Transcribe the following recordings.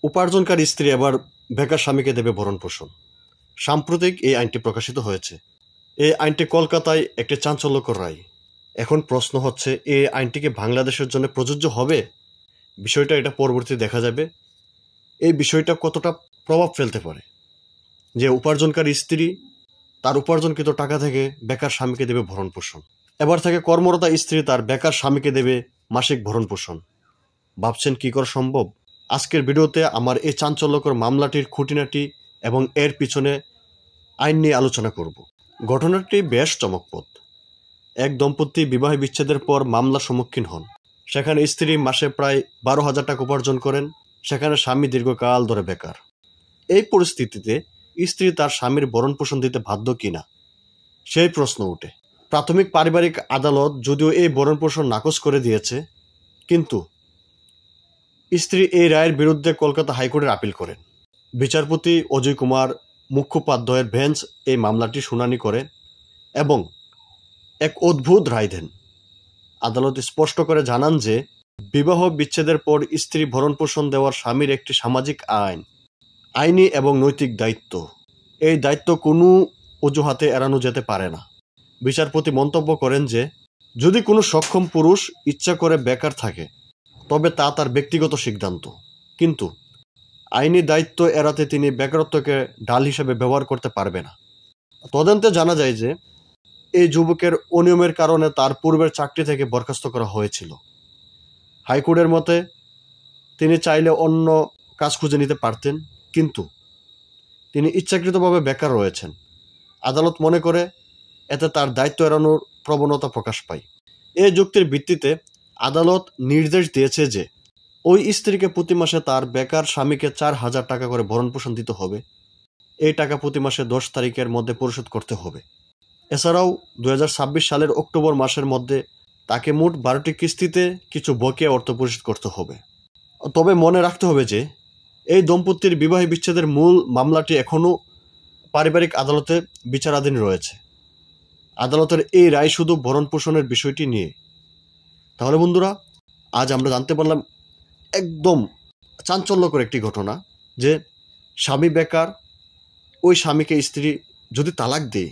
উপার্জনকারী স্ত্রী এবার বেকার স্বামীকে দেবে ভরণ-পোষণ। সাম্প্রতিক এই আইনটি প্রকাশিত হয়েছে। এই আইনটি কলকাতায় একটি চাঞ্চল্যকর রায়। এখন প্রশ্ন হচ্ছে, এই আইনটি কি বাংলাদেশের জন্য প্রযোজ্য হবে? বিষয়টা এটা পরবর্তীতে দেখা যাবে। এই বিষয়টা কতটা প্রভাব ফেলতে পারে যে উপার্জনকারী স্ত্রী তার উপার্জনকৃত টাকা থেকে বেকার স্বামীকে দেবে ভরণ-পোষণ। এবার থেকে কর্মরতা স্ত্রী তার বেকার স্বামীকে দেবে মাসিক ভরণ-পোষণ। ভাবছেন কি করে সম্ভব? আজকের ভিডিওতে আমার এই চাঞ্চল্যকর মামলাটির খুঁটিনাটি এবং এর পিছনে আইন নিয়ে আলোচনা করব। ঘটনাটি বেশ চমকপ্রদ। এক দম্পতি বিবাহ বিচ্ছেদের পর মামলার সম্মুখীন হন। সেখানে স্ত্রী মাসে প্রায় 12,000 টাকা উপার্জন করেন, সেখানে স্বামী দীর্ঘকাল ধরে বেকার। এই পরিস্থিতিতে স্ত্রী তার স্বামীর ভরণ-পোষণ দিতে বাধ্য কিনা সেই প্রশ্ন ওঠে। প্রাথমিক পারিবারিক আদালত যদিও এই ভরণ-পোষণ নাকচ করে দিয়েছে, কিন্তু স্ত্রী এই রায়ের বিরুদ্ধে কলকাতা হাইকোর্টের আপিল করেন। বিচারপতি অজয় কুমার মুখোপাধ্যায়ের বেঞ্চ এই মামলাটি শুনানি করে এবং এক অদ্ভুত রায় দেন। আদালত স্পষ্ট করে জানান যে বিবাহ বিচ্ছেদের পর স্ত্রী ভরণ-পোষণ দেওয়ার স্বামীর একটি সামাজিক আইনি এবং নৈতিক দায়িত্ব। এই দায়িত্ব কোনো অজুহাতে এড়ানো যেতে পারে না। বিচারপতি মন্তব্য করেন যে যদি কোনো সক্ষম পুরুষ ইচ্ছা করে বেকার থাকে তবে তা তার ব্যক্তিগত সিদ্ধান্ত, কিন্তু আইনি দায়িত্ব এড়াতে তিনি বেকারত্বকে ঢাল হিসেবে ব্যবহার করতে পারবে না। তদন্তে জানা যায় যে এই যুবকের অনিয়মের কারণে তার পূর্বের চাকরি থেকে বরখাস্ত করা হয়েছিল। হাইকোর্টের মতে তিনি চাইলে অন্য কাজ খুঁজে নিতে পারতেন, কিন্তু তিনি ইচ্ছাকৃতভাবে বেকার রয়েছেন। আদালত মনে করে এতে তার দায়িত্ব এড়ানোর প্রবণতা প্রকাশ পায়। এই যুক্তির ভিত্তিতে আদালত নির্দেশ দিয়েছে যে ওই স্ত্রীকে প্রতি মাসে তার বেকার স্বামীকে 4,000 টাকা করে ভরণ-পোষণ দিতে হবে। এই টাকা প্রতি মাসে 10 তারিখের মধ্যে পরিশোধ করতে হবে। এছাড়াও 2026 সালের অক্টোবর মাসের মধ্যে তাকে মোট 12টি কিস্তিতে কিছু বকেয়া অর্থ পরিশোধ করতে হবে। তবে মনে রাখতে হবে যে এই দম্পতির বিবাহ বিচ্ছেদের মূল মামলাটি এখনও পারিবারিক আদালতে বিচারাধীন রয়েছে। আদালতের এই রায় শুধু ভরণ-পোষণের বিষয়টি নিয়ে। তাহলে বন্ধুরা, আজ আমরা জানতে পারলাম একদম চাঞ্চল্যকর একটি ঘটনা যে স্বামী বেকার, ওই স্বামীকে স্ত্রী যদি তালাক দেয়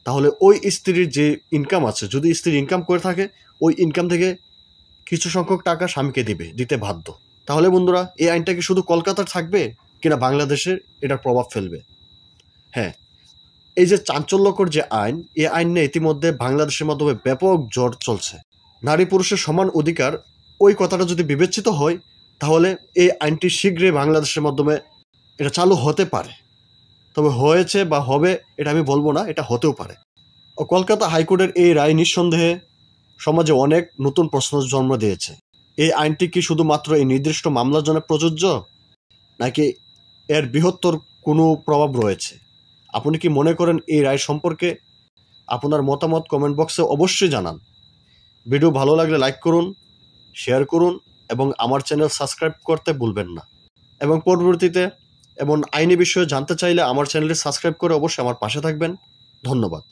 তাহলে ওই স্ত্রীর যে ইনকাম আছে, যদি স্ত্রী ইনকাম করে থাকে ওই ইনকাম থেকে কিছু সংখ্যক টাকা স্বামীকে দিতে বাধ্য। তাহলে বন্ধুরা, এই আইনটা কি শুধু কলকাতার থাকবে কিনা বাংলাদেশের এটার প্রভাব ফেলবে? হ্যাঁ, এই যে চাঞ্চল্যকর যে আইন, এই আইন নিয়ে ইতিমধ্যে বাংলাদেশের মাধ্যমে ব্যাপক জোর চলছে। নারী পুরুষের সমান অধিকার, ওই কথাটা যদি বিবেচিত হয় তাহলে এই আইনটি শীঘ্রই বাংলাদেশের মাধ্যমে এটা চালু হতে পারে। তবে হয়েছে বা হবে এটা আমি বলবো না, এটা হতেও পারে। কলকাতা হাইকোর্টের এই রায় নিঃসন্দেহে সমাজে অনেক নতুন প্রশ্ন জন্ম দিয়েছে। এই আইনটি কি শুধুমাত্র এই নির্দিষ্ট মামলার জন্য প্রযোজ্য, নাকি এর বৃহত্তর কোনো প্রভাব রয়েছে? আপনি কি মনে করেন এই রায় সম্পর্কে? আপনার মতামত কমেন্ট বক্সে অবশ্যই জানান। ভিডিও ভালো লাগলে লাইক করুন, শেয়ার করুন এবং আমার চ্যানেল সাবস্ক্রাইব করতে ভুলবেন না। এবং পরবর্তীতে এমন আইনি বিষয়ে জানতে চাইলে আমার চ্যানেলটি সাবস্ক্রাইব করে অবশ্যই আমার পাশে থাকবেন। ধন্যবাদ।